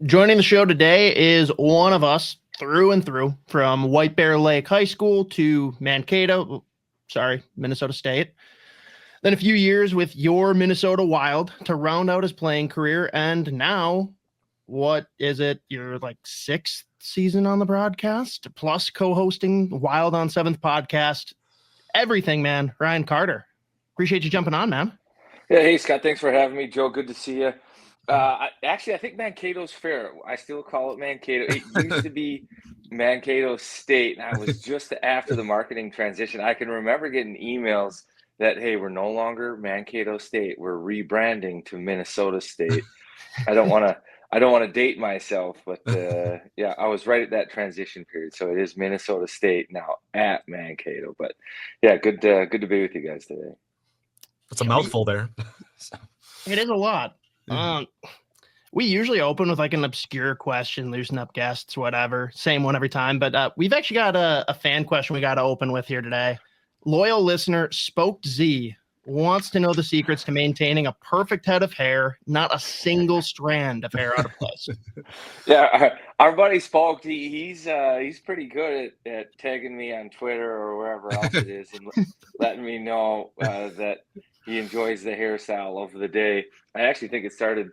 Joining the show today is one of us through and through, from White Bear Lake High School to Minnesota State. Then a few years with your Minnesota Wild to round out his playing career. And now, what is it? Your sixth season on the broadcast, plus co-hosting Wild on Seventh podcast. Everything, man. Ryan Carter. Appreciate you jumping on, man. Yeah, hey Scott, thanks for having me. Joe, good to see you. I think Mankato's fair. I still call it Mankato. It used to be Mankato State, and I was just after the marketing transition. I can remember getting emails that, hey, we're no longer Mankato State. We're rebranding to Minnesota State. I don't want to date myself, but yeah, I was right at that transition period. So it is Minnesota State now at Mankato. But yeah, good to be with you guys today. That's a mouthful there. It is a lot. We usually open with an obscure question, loosen up guests, whatever. Same one every time. But we've actually got a fan question we got to open with here today. Loyal listener Spoke Z wants to know the secrets to maintaining a perfect head of hair, not a single strand of hair out of place. Yeah, our buddy Spoke, he's pretty good at tagging me on Twitter or wherever else it is and letting me know that he enjoys the hairstyle over the day. I actually think it started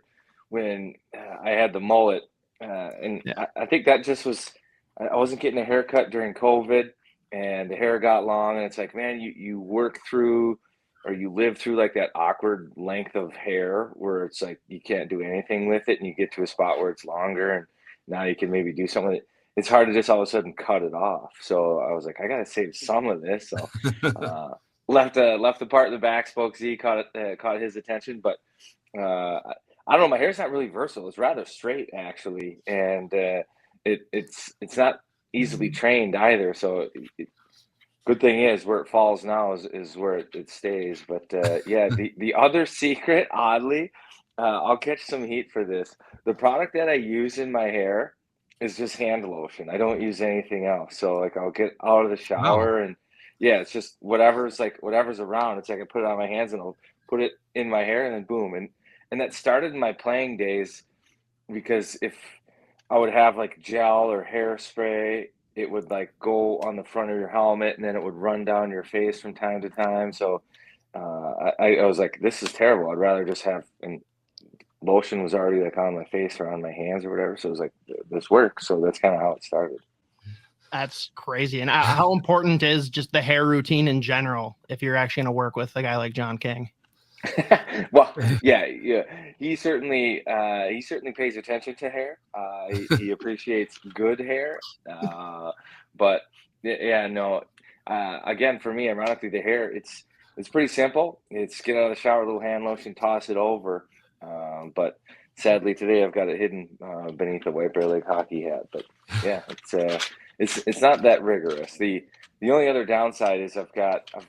when I had the mullet, and yeah. I think that just was, I wasn't getting a haircut during COVID, and the hair got long, and it's like, man, you work through, or you live through that awkward length of hair where it's like you can't do anything with it, and you get to a spot where it's longer, and now you can maybe do something with it. It's hard to just all of a sudden cut it off. So I was like, I gotta save some of this. So left the part in the back. Spoke Z caught his attention, but I don't know. My hair's not really versatile. It's rather straight actually, and it's not easily trained either. So good thing is where it falls now is where it stays. But yeah, the other secret, oddly, I'll catch some heat for this. The product that I use in my hair is just hand lotion. I don't use anything else. So I'll get out of the shower and yeah, it's just whatever's around. It's like I put it on my hands and I'll put it in my hair and then boom. And that started in my playing days, because if I would have gel or hairspray, it would go on the front of your helmet and then it would run down your face from time to time. So I was like, this is terrible. I'd rather just have, and lotion was already on my face or on my hands or whatever. So it was like, this works. So that's kind of how it started. That's crazy. And how important is just the hair routine in general if you're actually going to work with a guy like John King? Well, yeah. He certainly pays attention to hair. He appreciates good hair. But yeah, no. Again, for me, ironically, the hair it's pretty simple. It's get out of the shower, a little hand lotion, toss it over. But sadly, today I've got it hidden beneath a White Bear Lake hockey hat. But yeah, it's not that rigorous. The only other downside is I've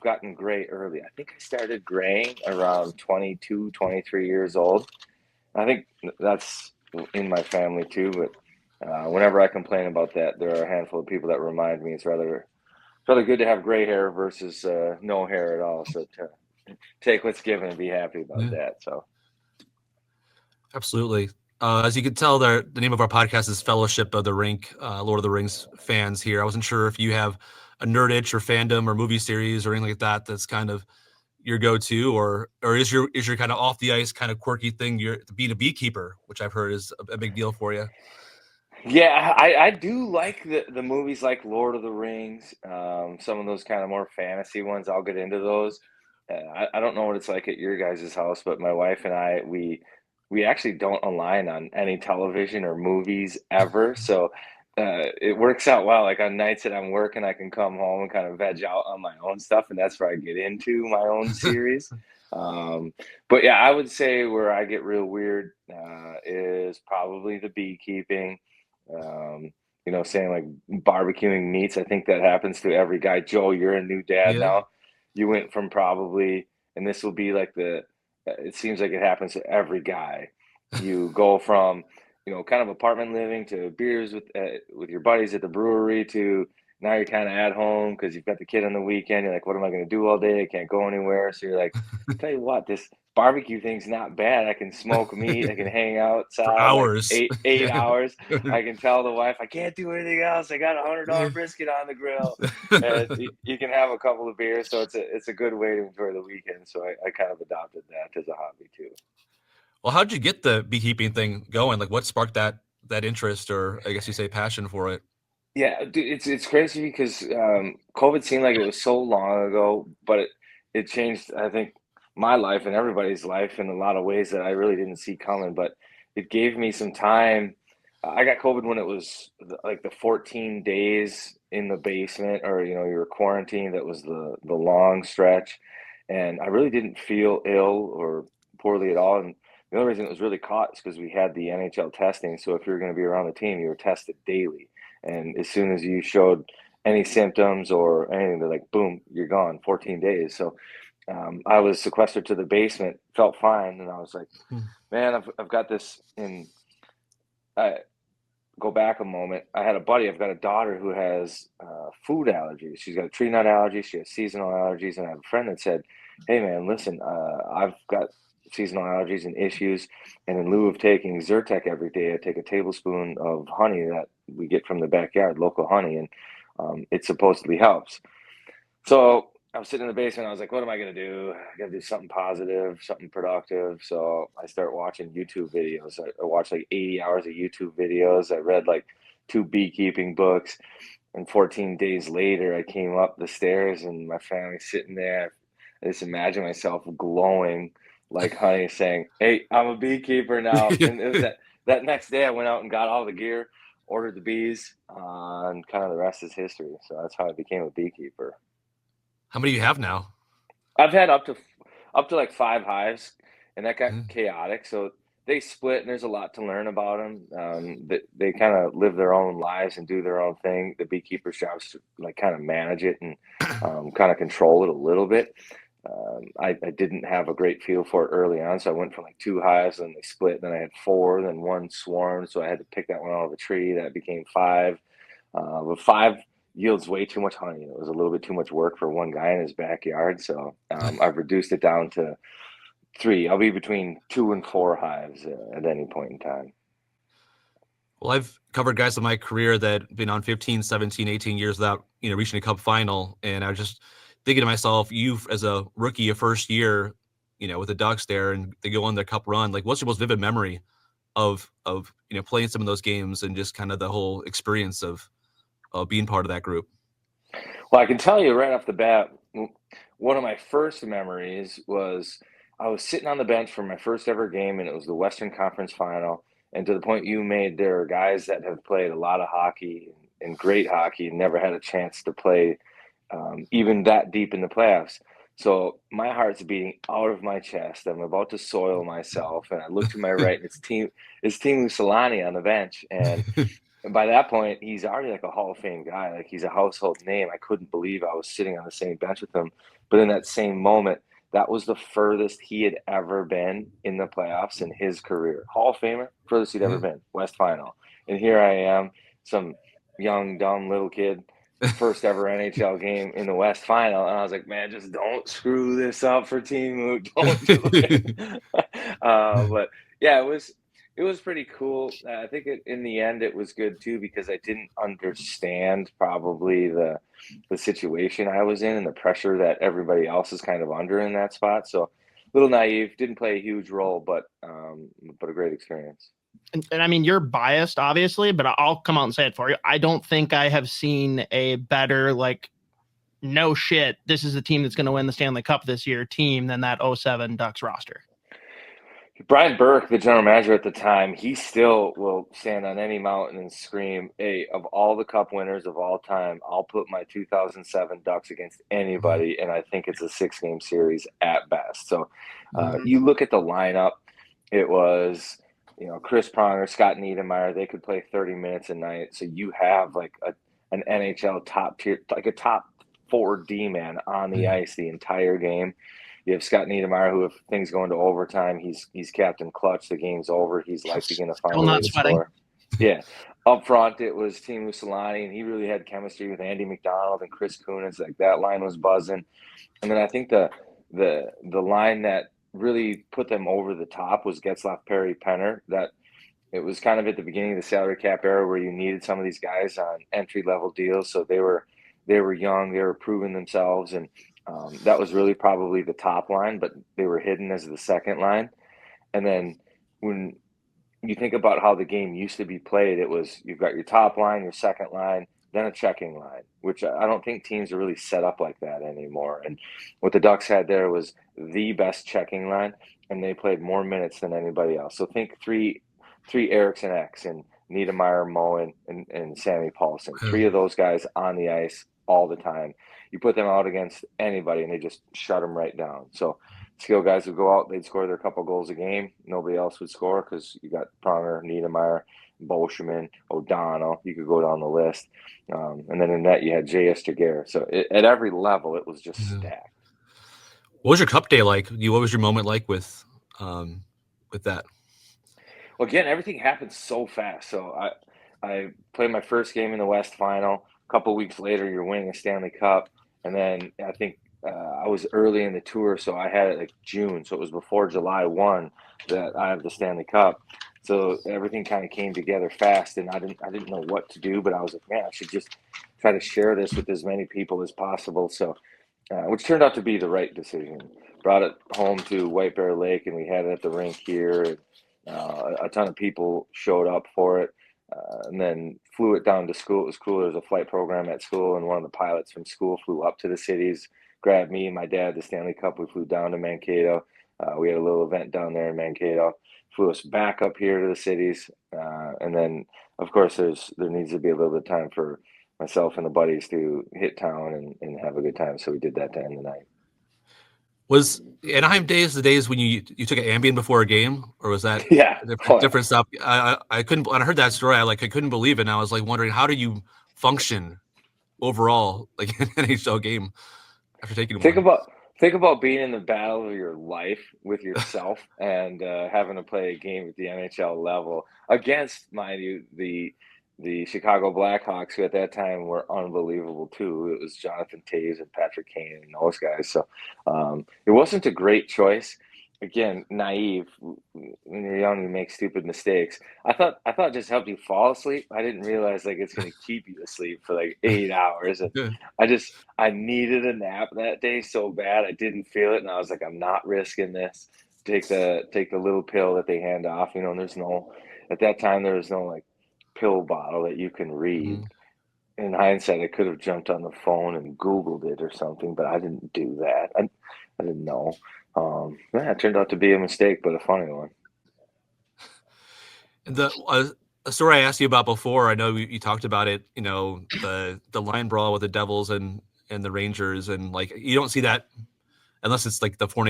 gotten gray early. I think I started graying around 22, 23 years old. I think that's in my family too, but whenever I complain about that, there are a handful of people that remind me it's rather good to have gray hair versus no hair at all. So take what's given and be happy about that. So absolutely. As you can tell, the name of our podcast is Fellowship of the Rink, Lord of the Rings fans here. I wasn't sure if you have a nerd itch or fandom or movie series or anything like that that's kind of your go-to, or is your kind of off the ice kind of quirky thing you're being a beekeeper, which I've heard is a big deal for you? Yeah, I do like the movies like Lord of the Rings, some of those kind of more fantasy ones. I'll get into those. I don't know what it's like at your guys' house, but my wife and I, we actually don't align on any television or movies ever. So it works out well. On nights that I'm working, I can come home and kind of veg out on my own stuff, and that's where I get into my own series. But yeah, I would say where I get real weird is probably the beekeeping. Saying barbecuing meats. I think that happens to every guy. Joe, you're a new dad now. You went from probably, and this will be it seems like it happens to every guy. You go from, kind of apartment living to beers with your buddies at the brewery to, now you're kind of at home because you've got the kid on the weekend. You're like, what am I going to do all day? I can't go anywhere. So you're like, tell you what, this barbecue thing's not bad. I can smoke meat. I can hang For outside like hours. 8 hours. I can tell the wife I can't do anything else. I got $100 brisket on the grill, and you can have a couple of beers. So it's a good way to enjoy the weekend. So I kind of adopted that as a hobby too. Well, how'd you get the beekeeping thing going? Like, what sparked that interest, or I guess you say passion for it? Yeah, dude, it's crazy because COVID seemed like it was so long ago, but it changed, I think, my life and everybody's life in a lot of ways that I really didn't see coming. But it gave me some time. I got COVID when it was like the 14 days in the basement, or you were quarantined. That was the long stretch, and I really didn't feel ill or poorly at all. And the only reason it was really caught is because we had the NHL testing. So if you were going to be around the team, you were tested daily. And as soon as you showed any symptoms or anything, they're like, boom, you're gone, 14 days. So I was sequestered to the basement, felt fine. And I was like, man, I've got this in. Go back a moment. I had a buddy, I've got a daughter who has food allergies. She's got a tree nut allergy. She has seasonal allergies. And I have a friend that said, hey, man, listen, I've got seasonal allergies and issues. And in lieu of taking Zyrtec every day, I take a tablespoon of honey that we get from the backyard, local honey, and it supposedly helps. So I was sitting in the basement. I was like, what am I going to do? I got to do something positive, something productive. So I start watching YouTube videos. I watched like 80 hours of YouTube videos. I read like 2 beekeeping books. And 14 days later, I came up the stairs and my family's sitting there. I just imagine myself glowing like honey, saying, hey, I'm a beekeeper now. And it was that next day I went out and got all the gear, ordered the bees, and kind of the rest is history. So that's how I became a beekeeper. How many do you have now? I've had up to like 5 hives, and that got chaotic. So they split, and there's a lot to learn about them. They kind of live their own lives and do their own thing. The beekeeper's job is to like kind of manage it and kind of control it a little bit. I didn't have a great feel for it early on, so I went from like 2 hives, and they split. Then I had 4, then 1 swarmed, so I had to pick that one out of a tree. That became 5. But 5 yields way too much honey. It was a little bit too much work for one guy in his backyard, so I've reduced it down to 3. I'll be between 2 and 4 hives at any point in time. Well, I've covered guys in my career that have been on 15, 17, 18 years without reaching a cup final, and I was just thinking to myself, you as a rookie, your first year, with the Ducks there, and they go on their cup run. Like, what's your most vivid memory of playing some of those games and just kind of the whole experience of being part of that group? Well, I can tell you right off the bat, one of my first memories was I was sitting on the bench for my first ever game, and it was the Western Conference Final. And to the point you made, there are guys that have played a lot of hockey and great hockey and never had a chance to play even that deep in the playoffs. So my heart's beating out of my chest. I'm about to soil myself, and I look to my right, and it's Team Solani on the bench, and by that point, he's already like a Hall of Fame guy. Like, he's a household name. I couldn't believe I was sitting on the same bench with him. But in that same moment, that was the furthest he had ever been in the playoffs in his career. Hall of Famer, furthest he'd ever been, West Final. And here I am, some young, dumb little kid, first ever NHL game in the West Final. And I was like, man, just don't screw this up for Team Moot. Don't do it. But yeah, it was pretty cool. I think in the end it was good too, because I didn't understand probably the situation I was in and the pressure that everybody else is kind of under in that spot. So a little naive, didn't play a huge role, but a great experience. And I mean, you're biased, obviously, but I'll come out and say it for you. I don't think I have seen a better, like, no shit, this is the team that's going to win the Stanley Cup this year team than that 07 Ducks roster. Brian Burke, the general manager at the time, he still will stand on any mountain and scream, hey, of all the cup winners of all time, I'll put my 2007 Ducks against anybody, and I think it's a 6-game series at best. So you look at the lineup, it was, Chris Pronger, Scott Niedermayer, they could play 30 minutes a night. So you have like an NHL top tier, like a top 4 D-man on the ice the entire game. You have Scott Niedermayer, who, if things go into overtime, he's Captain Clutch. The game's over. He's likely going to find a way to score. Yeah. Up front, it was Team Mussolani, and he really had chemistry with Andy McDonald and Chris Kunitz. Like, that line was buzzing. And then I think the line that really put them over the top was Getzlaf, Perry, Penner. That it was kind of at the beginning of the salary cap era where you needed some of these guys on entry level deals. So they were young, they were proving themselves, and that was really probably the top line, but they were hidden as the second line. And then when you think about how the game used to be played, it was you've got your top line, your second line, then a checking line, which I don't think teams are really set up like that anymore. And what the Ducks had there was the best checking line, and they played more minutes than anybody else. So think three Eriksson X and Niedermeyer, Moen, and Sammy Paulson. Three of those guys on the ice all the time. You put them out against anybody, and they just shut them right down. So skill guys would go out, they'd score their couple goals a game. Nobody else would score because you got Pronger, Niedermeyer, Bolshman, O'Donnell. You could go down the list. And then in net, you had J.S. Jaguar. So at every level, it was just stacked. What was your cup day like? What was your moment like with that? Well, again, everything happened so fast. So I played my first game in the West Final. A couple weeks later, you're winning a Stanley Cup. And then I think I was early in the tour, so I had it like June. So it was before July 1 that I have the Stanley Cup. So everything kind of came together fast, and I didn't know what to do, but I was like, man, I should just try to share this with as many people as possible. So, which turned out to be the right decision. Brought it home to White Bear Lake, and we had it at the rink here. A ton of people showed up for it. And then flew it down to school. It was cool. There was a flight program at school, and one of the pilots from school flew up to the cities, grabbed me and my dad the Stanley Cup. We flew down to Mankato. We had a little event down there in Mankato. Flew us back up here to the cities, and then of course there needs to be a little bit of time for myself and the buddies to hit town and have a good time. So we did that to end the night. Was Anaheim days the days when you took an Ambien before a game, or was that different stuff? I couldn't. When I heard that story, I couldn't believe it, and I was like wondering, how do you function overall like in an NHL game after taking one? Think about being in the battle of your life with yourself and having to play a game at the NHL level against, mind you, the Chicago Blackhawks, who at that time were unbelievable too. It was Jonathan Toews and Patrick Kane and those guys. So it wasn't a great choice. Again, naive. When you're young, you make stupid mistakes. I thought just helped you fall asleep. I didn't realize it's going to keep you asleep for 8 hours. And I needed a nap that day so bad. I didn't feel it, and I was like, I'm not risking this. Take the little pill that they hand off. And there's no, at that time there was no pill bottle that you can read. In hindsight, I could have jumped on the phone and Googled it or something, but I didn't do that. I didn't know. It turned out to be a mistake, but a funny one. The a story I asked you about before, I know you talked about it, the line brawl with the Devils and the Rangers, and you don't see that unless it's the Four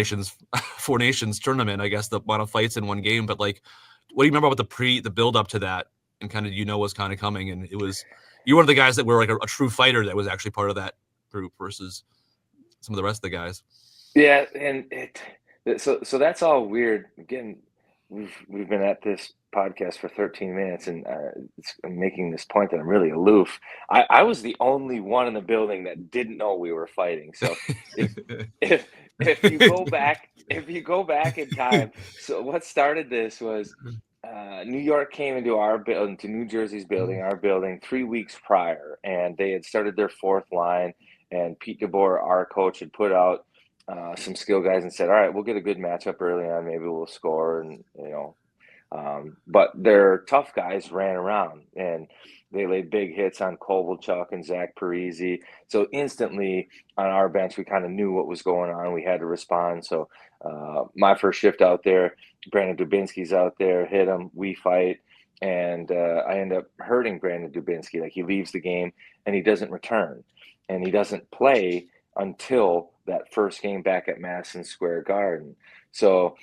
Nations tournament, I guess, the amount of fights in one game. But what do you remember about the build up to that, and kind of was kind of coming, and it was you were one of the guys that were a true fighter that was actually part of that group versus some of the rest of the guys. Yeah, and so that's all weird. Again, we've been at this podcast for 13 minutes, and I'm making this point that I'm really aloof. I was the only one in the building that didn't know we were fighting. So if you go back in time, so what started this was New York came into our building, to New Jersey's building, our building 3 weeks prior, and they had started their fourth line. And Pete DeBoer, our coach, had put out some skill guys and said, all right, we'll get a good matchup early on. Maybe we'll score. And, but their tough guys ran around, and they laid big hits on Kovalchuk and Zach Parise. So instantly on our bench, we kind of knew what was going on. We had to respond. So my first shift out there, Brandon Dubinsky's out there, hit him, we fight. And I end up hurting Brandon Dubinsky. He leaves the game and he doesn't return. And he doesn't play until that first game back at Madison Square Garden. So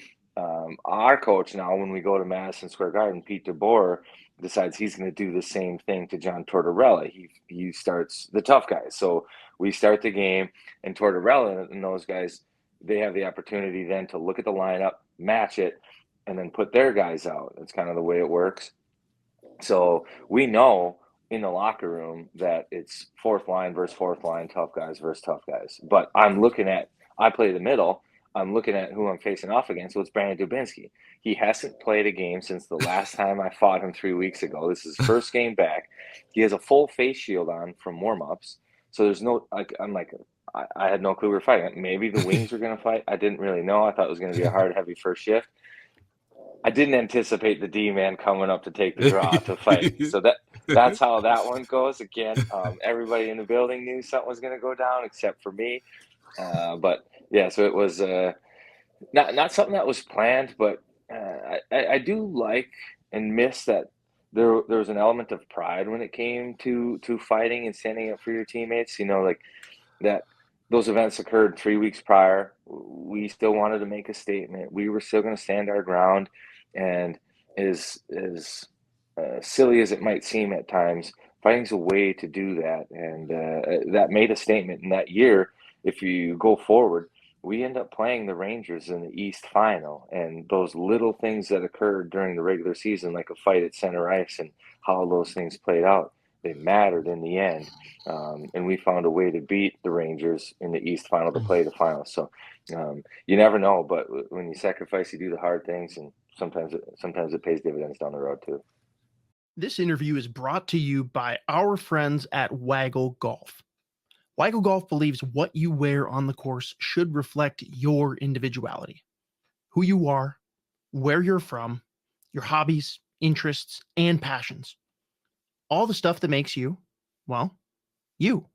our coach now, when we go to Madison Square Garden, Pete DeBoer decides he's going to do the same thing to John Tortorella. He starts the tough guys. So we start the game, and Tortorella and those guys, they have the opportunity then to look at the lineup, match it, and then put their guys out. That's kind of the way it works. So we know in the locker room that it's fourth line versus fourth line, tough guys versus tough guys. But I play the middle. I'm looking at who I'm facing off against. So it's Brandon Dubinsky. He hasn't played a game since the last time I fought him 3 weeks ago. This is his first game back. He has a full face shield on from warm-ups. So there's no, I had no clue we were fighting. Maybe the Wings were going to fight. I didn't really know. I thought it was going to be a hard, heavy first shift. I didn't anticipate the D-man coming up to take the draw to fight. So that's how that one goes. Again, everybody in the building knew something was going to go down except for me. But yeah, so it was not something that was planned, but I do like and miss that there was an element of pride when it came to fighting and standing up for your teammates. You know, like that those events occurred 3 weeks prior. We still wanted to make a statement. We were still going to stand our ground, and as silly as it might seem at times, fighting's a way to do that, and that made a statement. In that year, if you go forward, we end up playing the Rangers in the East Final, and those little things that occurred during the regular season, like a fight at center ice and how those things played out, they mattered in the end. And we found a way to beat the Rangers in the East Final to play the final. So you never know, but when you sacrifice, you do the hard things, and sometimes it pays dividends down the road too. This interview is brought to you by our friends at Waggle Golf. Waggle Golf believes what you wear on the course should reflect your individuality, who you are, where you're from, your hobbies, interests, and passions. All the stuff that makes you, well, you.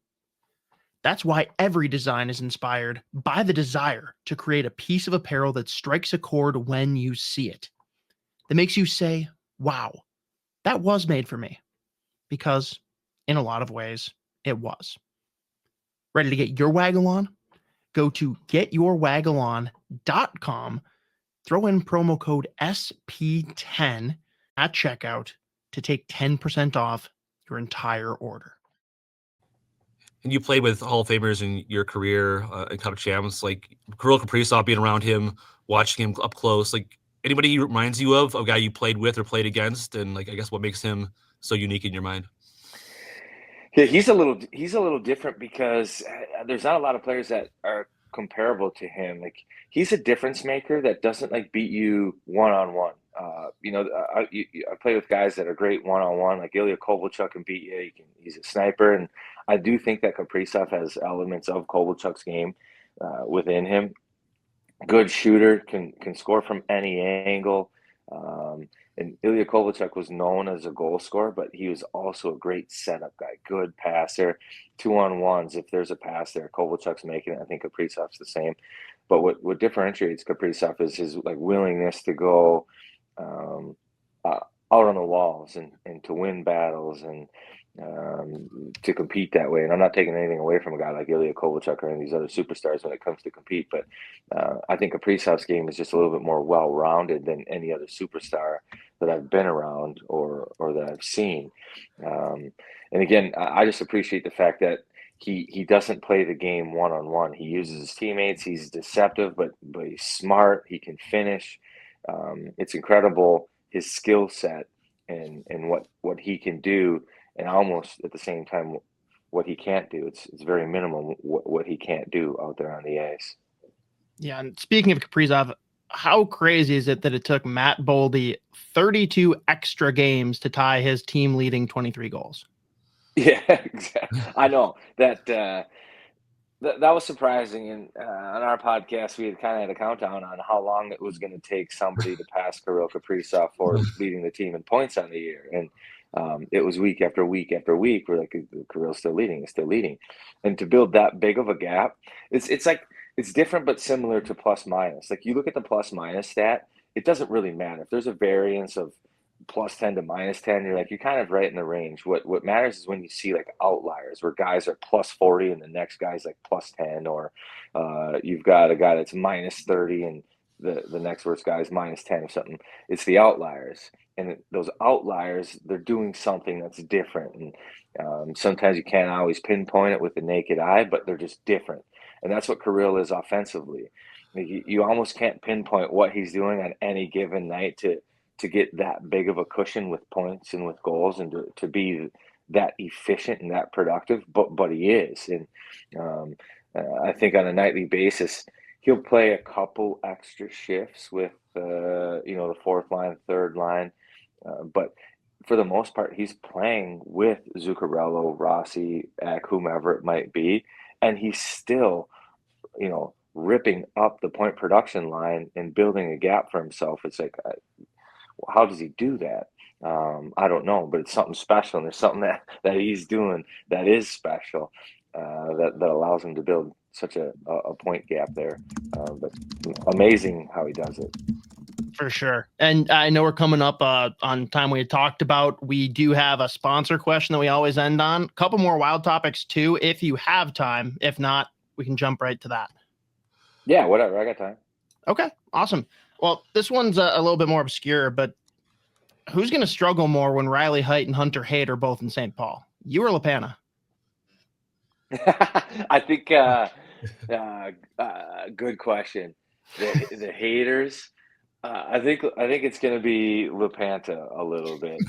That's why every design is inspired by the desire to create a piece of apparel that strikes a chord when you see it, that makes you say, wow, that was made for me. Because in a lot of ways, it was. Ready to get your waggle on? Go to getyourwaggleon.com, throw in promo code SP10 at checkout to take 10% off your entire order. And you played with Hall of Famers in your career in Cup champs, like Kirill Kaprizov, being around him, watching him up close. Like anybody he reminds you of a guy you played with or played against, and like I guess what makes him so unique in your mind? Yeah, he's a little different because there's not a lot of players that are comparable to him. Like he's a difference maker that doesn't like beat you one-on-one. I play with guys that are great one-on-one. Like Ilya Kovalchuk can beat you. He's a sniper, and I do think that Kaprizov has elements of Kovalchuk's game within him. Good shooter, can score from any angle. And Ilya Kovalchuk was known as a goal scorer, but he was also a great setup guy, good passer, 2-on-1s. If there's a pass there, Kovalchuk's making it. I think Kaprizov's the same. But what differentiates Kaprizov is his like willingness to go out on the walls and to win battles and to compete that way. And I'm not taking anything away from a guy like Ilya Kovalchuk or any of these other superstars when it comes to compete, but I think Kaprizov's game is just a little bit more well-rounded than any other superstar that I've been around or that I've seen. And again, I just appreciate the fact that he doesn't play the game one-on-one. He uses his teammates. He's deceptive, but he's smart. He can finish. It's incredible, his skill set and what he can do, and almost at the same time what he can't do. It's very minimal what he can't do out there on the ice. Yeah, and speaking of Kaprizov, how crazy is it that it took Matt Boldy 32 extra games to tie his team-leading 23 goals? Yeah, exactly. I know that was surprising. And on our podcast, we had kind of had a countdown on how long it was going to take somebody to pass Kirill Kaprizov for leading the team in points on the year. And it was week after week after week. We're like, Kirill's still leading, and to build that big of a gap, it's like it's different but similar to plus minus. Like you look at the plus minus stat, it doesn't really matter if there's a variance of plus 10 to minus 10. You're kind of right in the range. What matters is when you see like outliers where guys are plus 40 and the next guy's like plus 10, or you've got a guy that's minus 30 and the next worst guy is minus 10 or something. It's the outliers. And those outliers, they're doing something that's different. And sometimes you can't always pinpoint it with the naked eye, but they're just different. And that's what Kirill is offensively. You almost can't pinpoint what he's doing on any given night to to get that big of a cushion with points and with goals, and to be that efficient and that productive, but he is. And I think on a nightly basis, he'll play a couple extra shifts with, the fourth line, third line. But for the most part, he's playing with Zuccarello, Rossi, Eck, whomever it might be. And he's still, ripping up the point production line and building a gap for himself. It's like, how does he do that? I don't know, but it's something special, and there's something that he's doing that is special, that allows him to build such a point gap there. But amazing how he does it. For sure. And I know we're coming up on time we had talked about. We do have a sponsor question that we always end on. A couple more wild topics too, if you have time. If not, we can jump right to that. Yeah, whatever. I got time. Okay, awesome. Well, this one's a little bit more obscure, but who's going to struggle more when Riley Heidt and Hunter Haight are both in St. Paul? You or LaPana? I think good question. The haters. I think it's going to be LaPanta a little bit.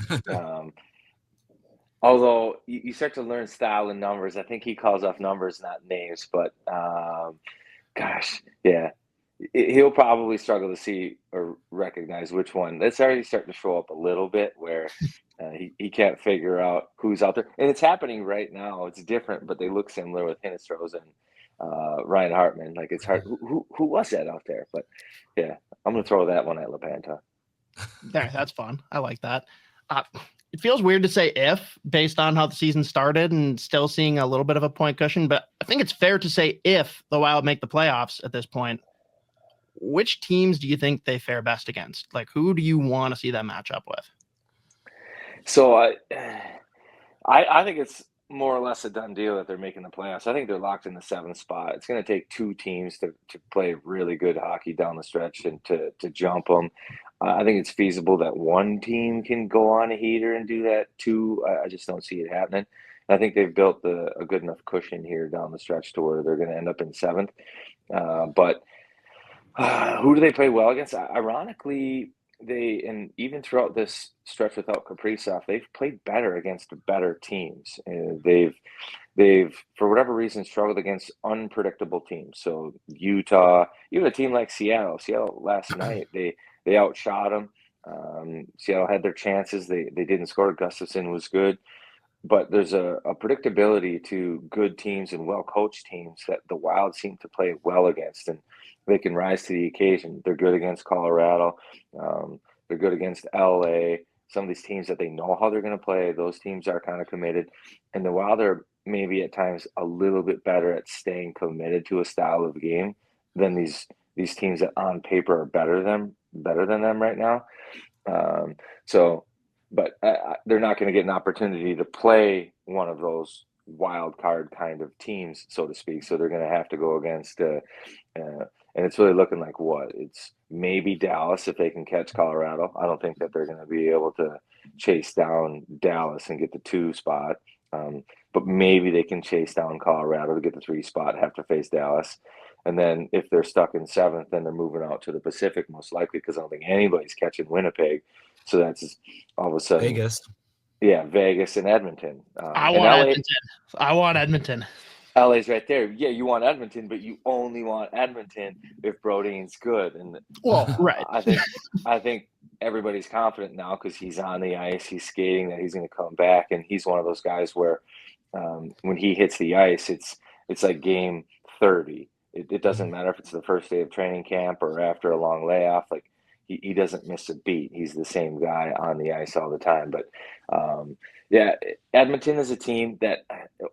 Although you start to learn style and numbers. I think he calls off numbers, not names. But gosh, yeah, he'll probably struggle to see or recognize which one. That's already starting to show up a little bit where he can't figure out who's out there. And it's happening right now. It's different, but they look similar with Hinnistros and Ryan Hartman. Like, it's hard. Who was that out there? But yeah, I'm going to throw that one at LaPanta. There, that's fun. I like that. It feels weird to say if, based on how the season started and still seeing a little bit of a point cushion, but I think it's fair to say if the Wild make the playoffs at this point. Which teams do you think they fare best against? Like, who do you want to see that match up with? So I think it's more or less a done deal that they're making the playoffs. I think they're locked in the 7th spot. It's going to take 2 teams to play really good hockey down the stretch and to jump them. I think it's feasible that one team can go on a heater and do that too. I just don't see it happening. I think they've built a good enough cushion here down the stretch to where they're going to end up in 7th. But who do they play well against? Ironically, and even throughout this stretch without Kaprizov, they've played better against better teams. They've for whatever reason struggled against unpredictable teams. So Utah, even a team like Seattle last night, they outshot them. Seattle had their chances. They didn't score. Gustafsson was good. But there's a predictability to good teams and well-coached teams that the Wild seem to play well against, and they can rise to the occasion. They're good against Colorado. They're good against LA. Some of these teams that they know how they're going to play, those teams are kind of committed. And the Wild are maybe at times a little bit better at staying committed to a style of game than these teams that on paper are better than them right now. But they're not going to get an opportunity to play one of those wild card kind of teams, so to speak. So they're going to have to go against, and it's really looking like it's maybe Dallas if they can catch Colorado. I don't think that they're going to be able to chase down Dallas and get the 2 spot. But maybe they can chase down Colorado to get the 3 spot, have to face Dallas. And then if they're stuck in 7th, then they're moving out to the Pacific most likely, because I don't think anybody's catching Winnipeg. So that's all of a sudden Vegas. Yeah, Vegas and Edmonton. I want Edmonton. LA's right there. Yeah, you want Edmonton, but you only want Edmonton if Brodeen's good. And right. I think everybody's confident now because he's on the ice, he's skating, that he's going to come back, and he's one of those guys where when he hits the ice, it's like game 30. It doesn't matter if it's the first day of training camp or after a long layoff. Like, he doesn't miss a beat. He's the same guy on the ice all the time. But Edmonton is a team that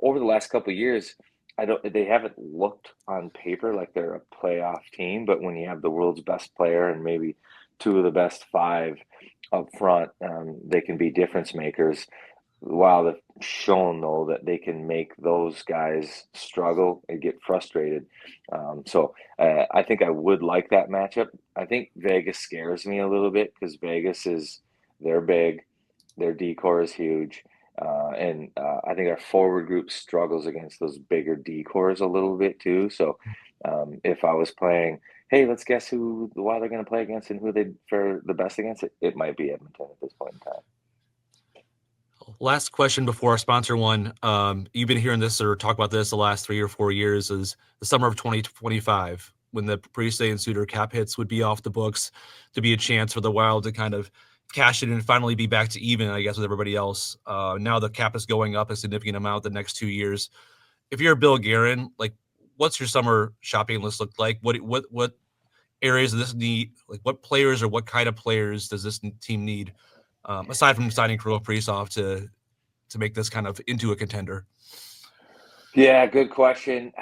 over the last couple of years, they haven't looked on paper like they're a playoff team. But when you have the world's best player and maybe 2 of the best 5 up front, they can be difference makers. While they've shown, though, that they can make those guys struggle and get frustrated. So I think I would like that matchup. I think Vegas scares me a little bit because they're big, their decor is huge, and I think our forward group struggles against those bigger decors a little bit too. So if I was playing hey, let's guess why they're going to play against and who they fare the best against, it might be Edmonton at this point in time. Last question before our sponsor one. You've been hearing this or talk about this the last 3 or 4 years, is the summer of 2025 when the Parise and Suter cap hits would be off the books, to be a chance for the Wild to kind of cash it in and finally be back to even, I guess, with everybody else. Now the cap is going up a significant amount the next 2 years. If you're Bill Guerin, like, what's your summer shopping list look like? What areas does this need? Like, what players or what kind of players does this team need? Aside from signing Kirill Kaprizov to make this kind of into a contender? Yeah, good question.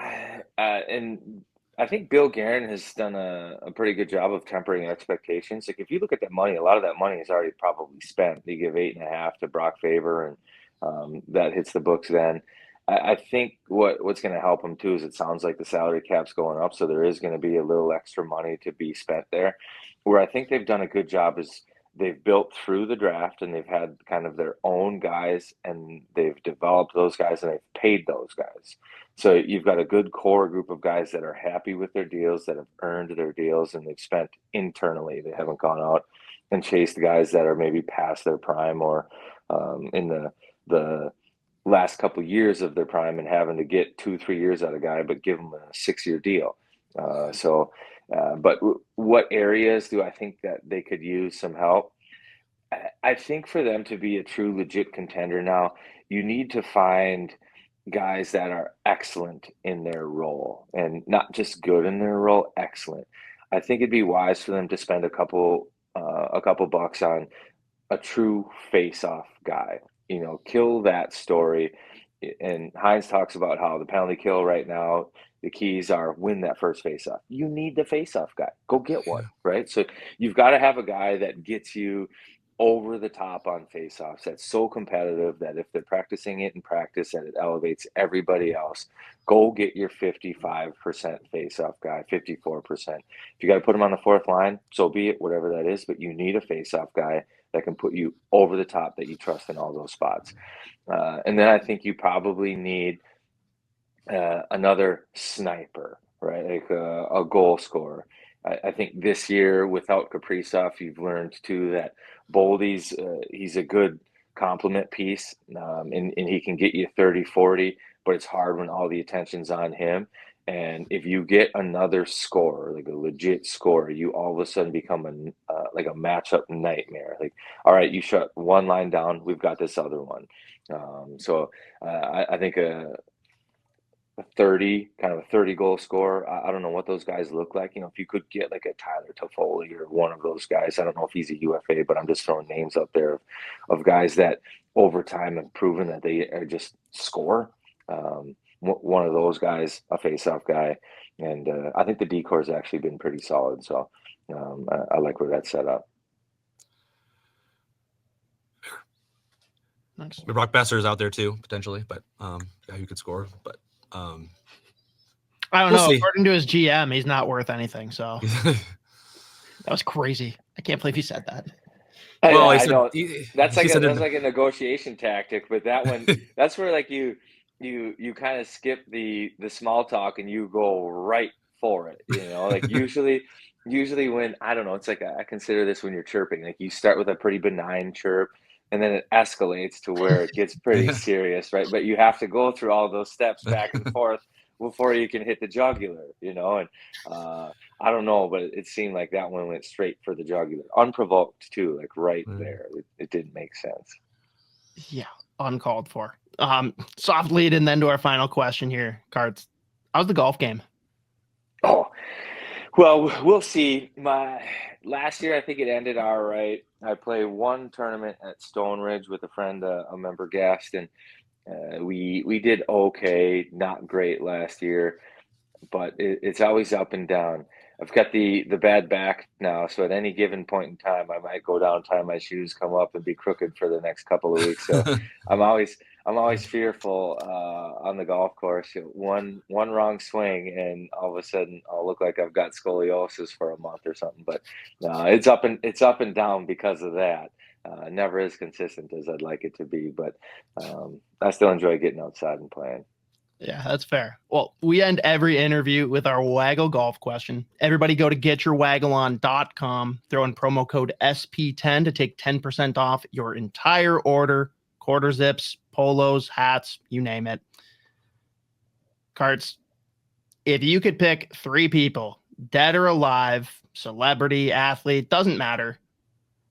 And I think Bill Guerin has done a pretty good job of tempering expectations. Like, if you look at that money, a lot of that money is already probably spent. You give 8.5 to Brock Faber, and that hits the books then. I think what's going to help them too is it sounds like the salary cap's going up, so there is going to be a little extra money to be spent there. Where I think they've done a good job is they've built through the draft and they've had kind of their own guys and they've developed those guys and they've paid those guys. So you've got a good core group of guys that are happy with their deals, that have earned their deals, and they've spent internally. They haven't gone out and chased guys that are maybe past their prime or in the last couple of years of their prime and having to get 2-3 years out of a guy, but give them a 6-year deal. But what areas do I think that they could use some help? I think for them to be a true legit contender now, you need to find guys that are excellent in their role and not just good in their role, excellent. I think it'd be wise for them to spend a couple bucks on a true face-off guy. Kill that story. And Hines talks about how the penalty kill right now, the keys are win that first face-off. You need the face-off guy. Go get one, right? So you've got to have a guy that gets you over the top on face-offs. That's so competitive that if they're practicing it in practice and it elevates everybody else, go get your 55% face-off guy, 54%. If you got to put him on the fourth line, so be it, whatever that is, but you need a face-off guy that can put you over the top, that you trust in all those spots. And then I think you probably need another sniper, right? Like a goal scorer. I think this year without Kaprizov, you've learned too that Boldy's he's a good complement piece, and he can get you 30-40, but it's hard when all the attention's on him. And if you get another scorer, like a legit scorer, you all of a sudden become like a matchup nightmare. Like, all right, you shut one line down, we've got this other one. I think a 30 goal scorer. I don't know what those guys look like. If you could get like a Tyler Toffoli or one of those guys, I don't know if he's a UFA, but I'm just throwing names up there of guys that over time have proven that they are just score. One of those guys, a face-off guy, and I think the decor has actually been pretty solid. So I like where that's set up. Nice. Brock Besser is out there too, potentially, but who could score. But I don't know. See. According to his GM, he's not worth anything. So that was crazy. I can't believe he said that. Well, I know that's like a negotiation tactic, but that one, that's where like you kind of skip the small talk and you go right for it. Like usually when, I don't know, it's like I consider this when you're chirping, like you start with a pretty benign chirp and then it escalates to where it gets pretty serious, right? But you have to go through all those steps back and forth before you can hit the jugular, and I don't know, but it seemed like that one went straight for the jugular, unprovoked too, like right there. It didn't make sense. Yeah, uncalled for. Soft lead, and then to our final question here, Cards. How's the golf game? Oh, well, we'll see. My last year, I think it ended all right. I played one tournament at Stone Ridge with a friend, a member guest, and we did okay, not great last year, but it's always up and down. I've got the bad back now, so at any given point in time, I might go down, tie my shoes, come up, and be crooked for the next couple of weeks. So I'm always fearful on the golf course. One wrong swing, and all of a sudden I'll look like I've got scoliosis for a month or something. But it's up and down because of that. Never as consistent as I'd like it to be, but I still enjoy getting outside and playing. Yeah, that's fair. Well, we end every interview with our Waggle golf question. Everybody go to getyourwaggleon.com, throw in promo code SP10 to take 10% off your entire order. Quarter zips, polos, hats, you name it. Carts, if you could pick 3 people, dead or alive, celebrity, athlete, doesn't matter,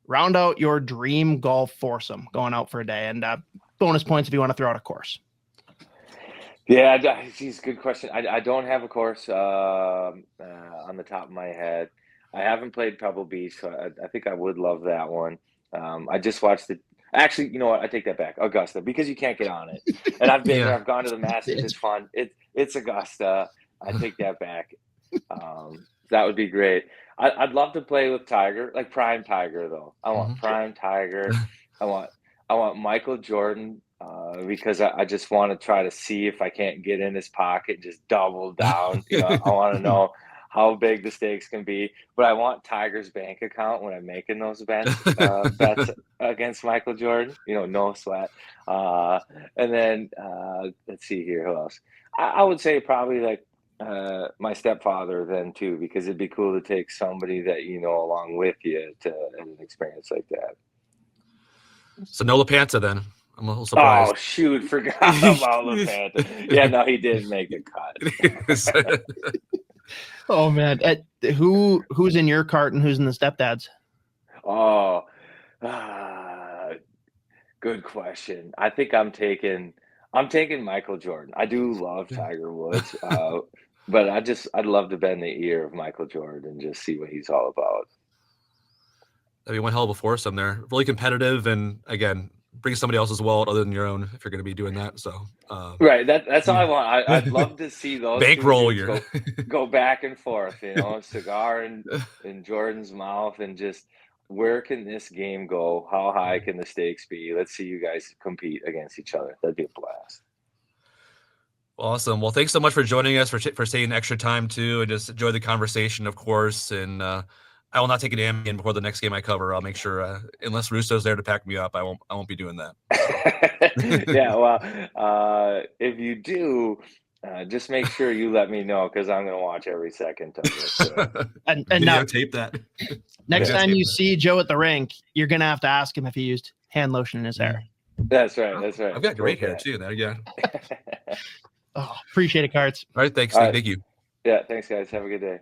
round out your dream golf foursome going out for a day, and bonus points if you want to throw out a course. Yeah, geez, good question. I don't have a course on the top of my head. I haven't played Pebble Beach, so I think I would love that one. I just watched the. Actually, you know what? I take that back. Augusta, because you can't get on it. And I've been there. I've gone to the Masters. It's fun. It's Augusta. I take that back. That would be great. I'd love to play with Tiger, like prime Tiger though. I want prime Tiger. I want Michael Jordan. Because I just want to try to see if I can't get in his pocket and just double down. I want to know how big the stakes can be. But I want Tiger's bank account when I'm making those bets against Michael Jordan. No sweat. And then let's see here, who else? I would say probably like my stepfather then too, because it'd be cool to take somebody that along with you to an experience like that. So no LaPanta then. I'm a little surprised. Oh shoot, forgot about LaPanta. Yeah, no, he did make the cut. Oh man, who's in your cart and who's in the stepdads? Oh, good question. I think I'm taking Michael Jordan. I do love Tiger Woods, but I'd love to bend the ear of Michael Jordan and just see what he's all about. That'd be one hell of a foursome there. Really competitive, and again, bring somebody else's wallet other than your own if you're going to be doing that. So right, that's all I want. I'd love to see those bankroll go back and forth. Cigar in Jordan's mouth, and just where can this game go? How high can the stakes be? Let's see you guys compete against each other. That'd be a blast. Awesome. Well, thanks so much for joining us, for taking extra time too, and just enjoy the conversation, of course. And I will not take an Ambien before the next game I cover. I'll make sure, unless Russo's there to pack me up, I won't be doing that. Yeah, well, if you do, just make sure you let me know, because I'm going to watch every second of it. So. and now tape that. Next time you see Joe at the rink, you're going to have to ask him if he used hand lotion in his hair. That's right. I've got great hair too. Yeah. Oh, appreciate it, Carts. All right, thanks. All right. Thank you. Yeah, thanks, guys. Have a good day.